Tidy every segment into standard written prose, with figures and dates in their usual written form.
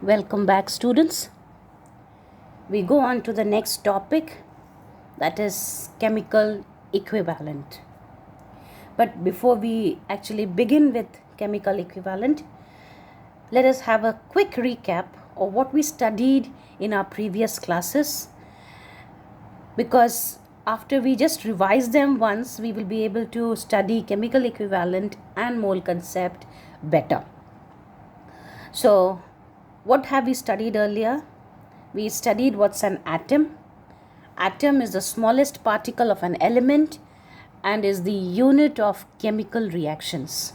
Welcome back, students. We go on to the next topic, that is chemical equivalent. But before we actually begin with chemical equivalent, let us have a quick recap of what we studied in our previous classes, because after we just revise them once, we will be able to study chemical equivalent and mole concept better. So, what have we studied earlier? We studied what's an atom. Atom is the smallest particle of an element and is the unit of chemical reactions.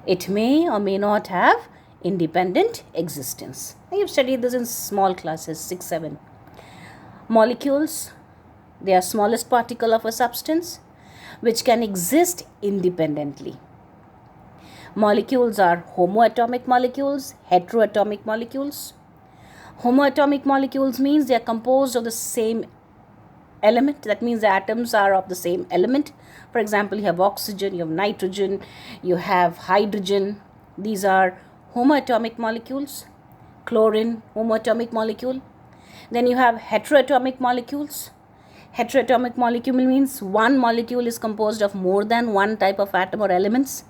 It may or may not have independent existence. You've studied this in small classes, 6, 7. Molecules, they are smallest particle of a substance which can exist independently. Molecules are homoatomic molecules, heteroatomic molecules. Homoatomic molecules means they are composed of the same element. That means the atoms are of the same element. For example, you have oxygen, you have nitrogen, you have hydrogen. These are homoatomic molecules. Chlorine, homoatomic molecule. Then you have heteroatomic molecules. Heteroatomic molecule means one molecule is composed of more than one type of atom or elements.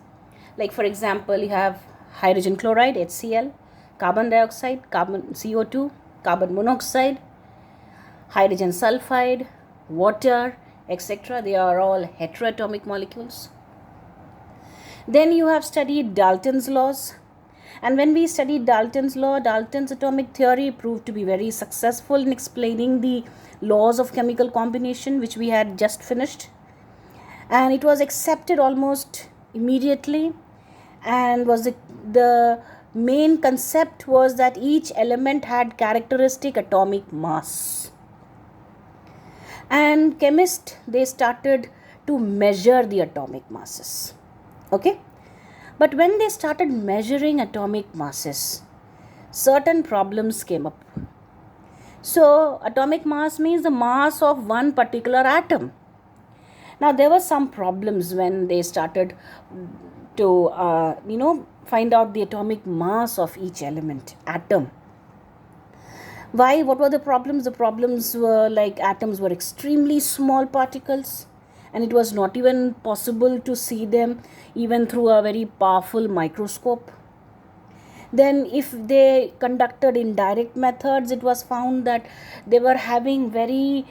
Like for example, you have hydrogen chloride, HCl, carbon dioxide, carbon CO2, carbon monoxide, hydrogen sulfide, water, etc. They are all heteroatomic molecules. Then you have studied Dalton's laws. And when we studied Dalton's law, Dalton's atomic theory proved to be very successful in explaining the laws of chemical combination, which we had just finished. And it was accepted almost immediately, and was the main concept was that each element had characteristic atomic mass. And chemists, they started to measure the atomic masses. Okay? But when they started measuring atomic masses, certain problems came up. So, atomic mass means the mass of one particular atom. Now, there were some problems when they started to, find out the atomic mass of each element, atom. Why? What were the problems? The problems were like atoms were extremely small particles, and it was not even possible to see them even through a very powerful microscope. Then if they conducted indirect methods, it was found that they were having very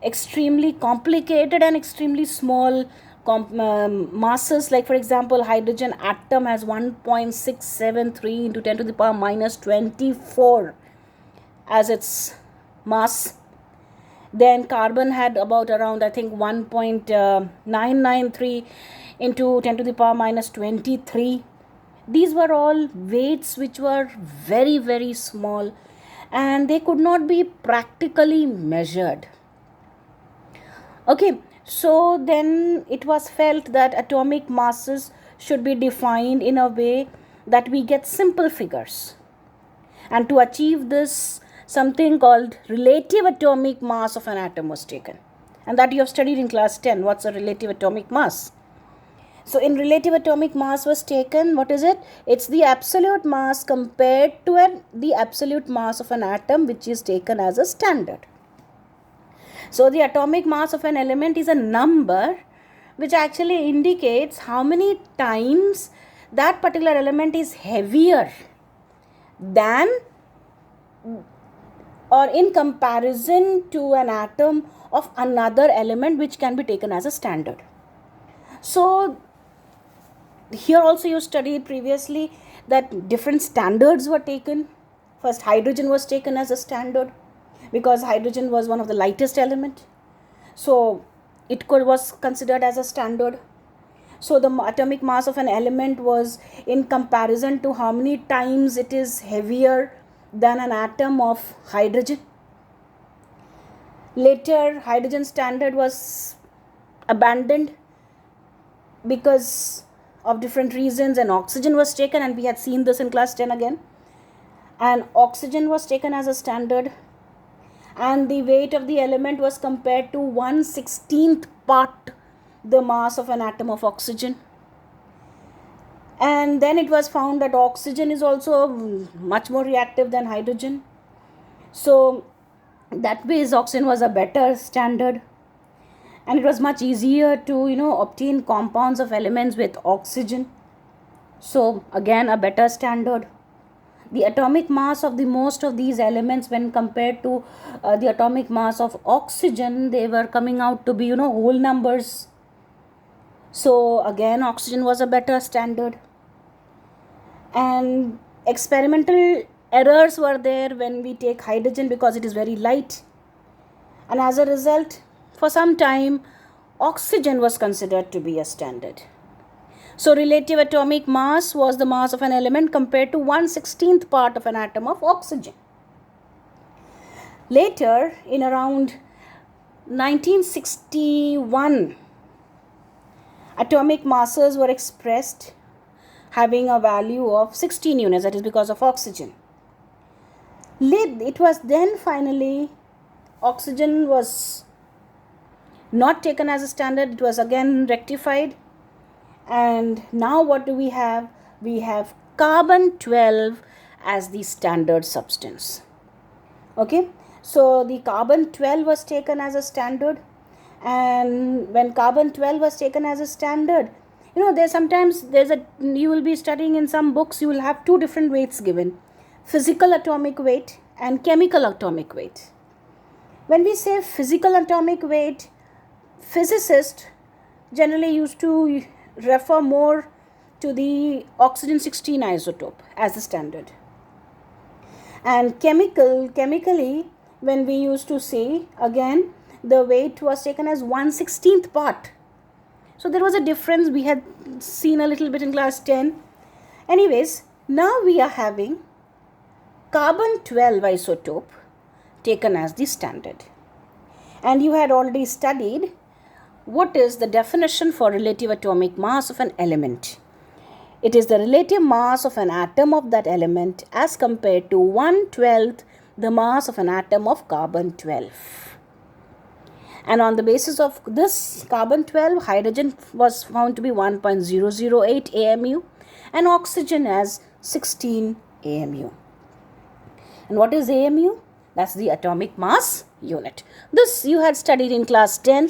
extremely complicated and extremely small masses. Like for example, hydrogen atom has 1.673 into 10 to the power minus 24 as its mass. Then carbon had about around, I think, 1.993 into 10 to the power minus 23. These were all weights which were very, very small, and they could not be practically measured. Okay, so then it was felt that atomic masses should be defined in a way that we get simple figures. And to achieve this, something called relative atomic mass of an atom was taken. And that you have studied in class 10. What's a relative atomic mass? So in relative atomic mass was taken, what is it? It's the absolute mass compared to the absolute mass of an atom, which is taken as a standard. So the atomic mass of an element is a number which actually indicates how many times that particular element is heavier than or in comparison to an atom of another element which can be taken as a standard. So here also you studied previously that different standards were taken. First, hydrogen was taken as a standard because hydrogen was one of the lightest element. So it was considered as a standard. So the atomic mass of an element was in comparison to how many times it is heavier than an atom of hydrogen. Later, hydrogen standard was abandoned because of different reasons, and oxygen was taken, and we had seen this in class 10 again. And oxygen was taken as a standard, and the weight of the element was compared to 1/16th part the mass of an atom of oxygen. And then it was found that oxygen is also much more reactive than hydrogen. So that ways oxygen was a better standard, and it was much easier to obtain compounds of elements with oxygen. So again, a better standard. The atomic mass of the most of these elements, when compared to the atomic mass of oxygen, they were coming out to be whole numbers. So again, oxygen was a better standard. And experimental errors were there when we take hydrogen, because it is very light, and as a result, for some time, oxygen was considered to be a standard. So relative atomic mass was the mass of an element compared to 1/16th part of an atom of oxygen. Later, in around 1961, atomic masses were expressed having a value of 16 units, that is because of oxygen. It was then finally, oxygen was not taken as a standard, it was again rectified. And now what do we have? We have carbon 12 as the standard substance. Okay, so the carbon 12 was taken as a standard. And when carbon 12 was taken as a standard, you will be studying in some books, you will have two different weights given: physical atomic weight and chemical atomic weight. When we say physical atomic weight, physicists generally used to refer more to the oxygen 16 isotope as the standard. And chemically, when we used to say, again, the weight was taken as 1/16th part. So there was a difference we had seen a little bit in class 10. Anyways, now we are having carbon 12 isotope taken as the standard. And you had already studied what is the definition for relative atomic mass of an element. It is the relative mass of an atom of that element as compared to 1/12th the mass of an atom of carbon 12. And on the basis of this carbon 12, hydrogen was found to be 1.008 AMU and oxygen as 16 AMU. And what is AMU? That's the atomic mass unit. This you had studied in class 10.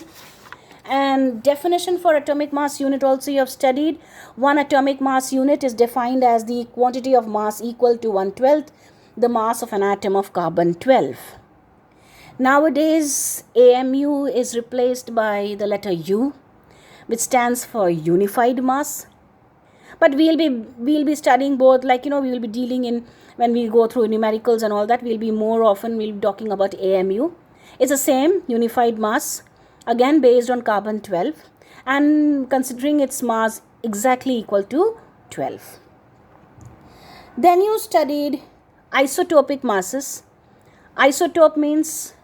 And definition for atomic mass unit also you have studied. One atomic mass unit is defined as the quantity of mass equal to 1/12th the mass of an atom of carbon 12. Nowadays, AMU is replaced by the letter U, which stands for unified mass. But we'll be studying both, we will be dealing in, when we go through numericals and all that, we'll be talking about AMU. It's the same unified mass, again based on carbon 12 and considering its mass exactly equal to 12. Then you studied isotopic masses. Isotope means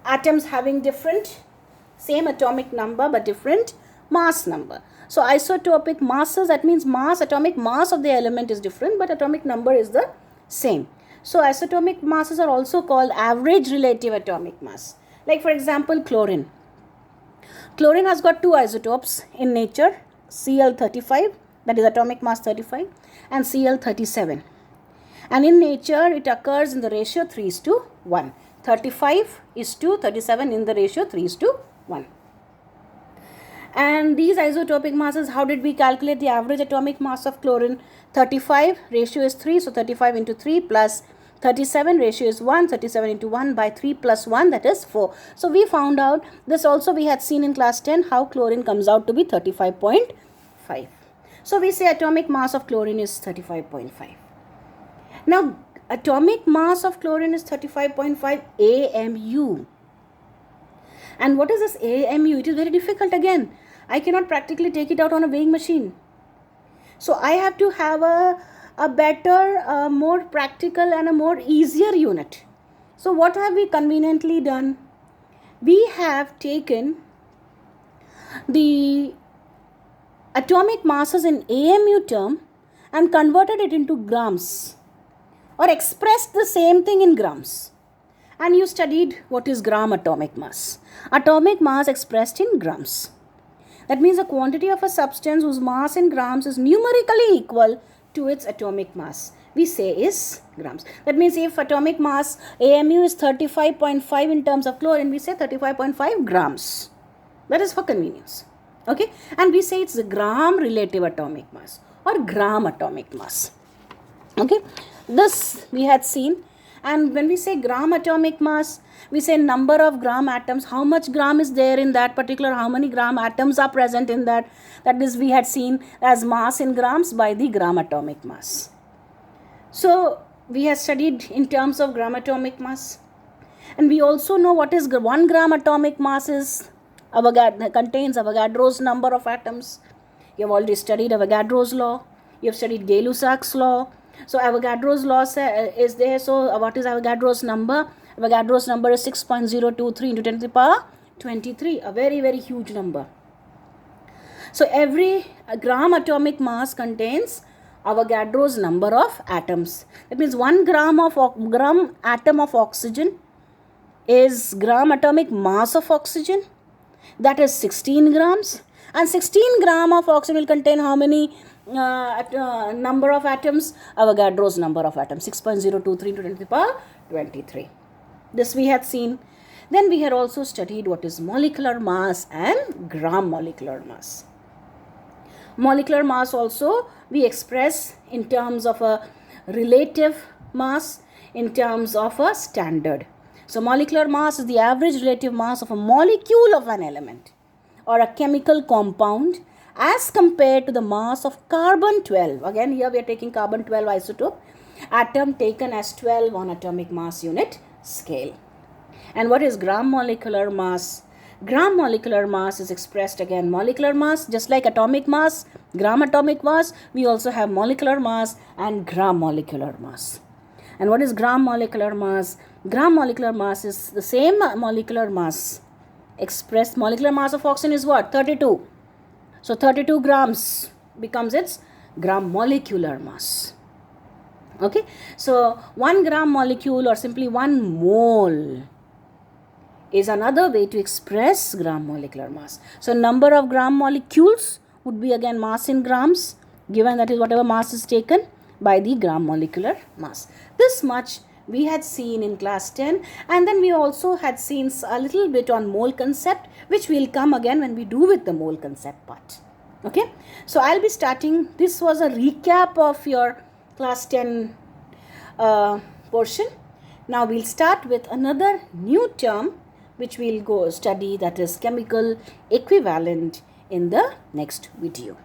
atoms having different, same atomic number but different mass number. So isotopic masses, that means atomic mass of the element is different but atomic number is the same. So isotopic masses are also called average relative atomic mass. Like for example, chlorine. Chlorine has got two isotopes in nature, Cl35, that is atomic mass 35, and Cl37. And in nature, it occurs in the ratio 3:1. 35 is to 37 in the ratio 3:1. And these isotopic masses, how did we calculate the average atomic mass of chlorine? 35 ratio is 3, so 35 into 3 plus 37 ratio is 1, 37 into 1 by 3 plus 1, that is 4. So we found out, this also we had seen in class 10, how chlorine comes out to be 35.5. So we say atomic mass of chlorine is 35.5. Now, atomic mass of chlorine is 35.5 AMU. And what is this AMU? It is very difficult again. I cannot practically take it out on a weighing machine. So I have to have a better, more practical and a more easier unit. So what have we conveniently done? We have taken the atomic masses in AMU term and converted it into grams, or expressed the same thing in grams. And you studied what is gram atomic mass. Atomic mass expressed in grams. That means the quantity of a substance whose mass in grams is numerically equal to its atomic mass, we say is grams. That means if atomic mass AMU is 35.5 in terms of chlorine, we say 35.5 grams. That is for convenience. Okay, and we say it's the gram relative atomic mass or gram atomic mass. Okay, this we had seen. And when we say gram atomic mass, we say number of gram atoms, how much gram is there in that particular, how many gram atoms are present in that. That is, we had seen as mass in grams by the gram atomic mass. So we have studied in terms of gram atomic mass, and we also know what is 1 gram atomic mass is. Contains Avogadro's number of atoms. You have already studied Avogadro's law. You have studied Gay-Lussac's law. So Avogadro's law is there. So what is Avogadro's number? Avogadro's number is 6.023 into 10 to the power 23. A very, very huge number. So every gram atomic mass contains Avogadro's number of atoms. That means 1 gram atom of oxygen is gram atomic mass of oxygen. That is 16 grams. And 16 gram of oxygen will contain how many number of atoms? Avogadro's number of atoms, 6.023 into 10 to the power 23. This we had seen. Then we had also studied what is molecular mass and gram molecular mass. Molecular mass also we express in terms of a relative mass, in terms of a standard. So molecular mass is the average relative mass of a molecule of an element or a chemical compound as compared to the mass of carbon 12. Again, here we are taking carbon 12 isotope atom taken as 12 on atomic mass unit scale. And what is gram molecular mass? Gram molecular mass is expressed again molecular mass, just like atomic mass, gram atomic mass, we also have molecular mass and gram molecular mass. And what is gram molecular mass? Gram molecular mass is the same molecular mass expressed. Molecular mass of oxygen is what? 32. So 32 grams becomes its gram molecular mass. Okay. So 1 gram molecule or simply 1 mole is another way to express gram molecular mass. So number of gram molecules would be again mass in grams, given that is whatever mass is taken by the gram molecular mass. This much we had seen in class 10, and then we also had seen a little bit on mole concept, which will come again when we do with the mole concept part. Okay, so I'll be starting. This was a recap of your class 10 portion. Now we'll start with another new term which we'll go study, that is chemical equivalent, in the next video.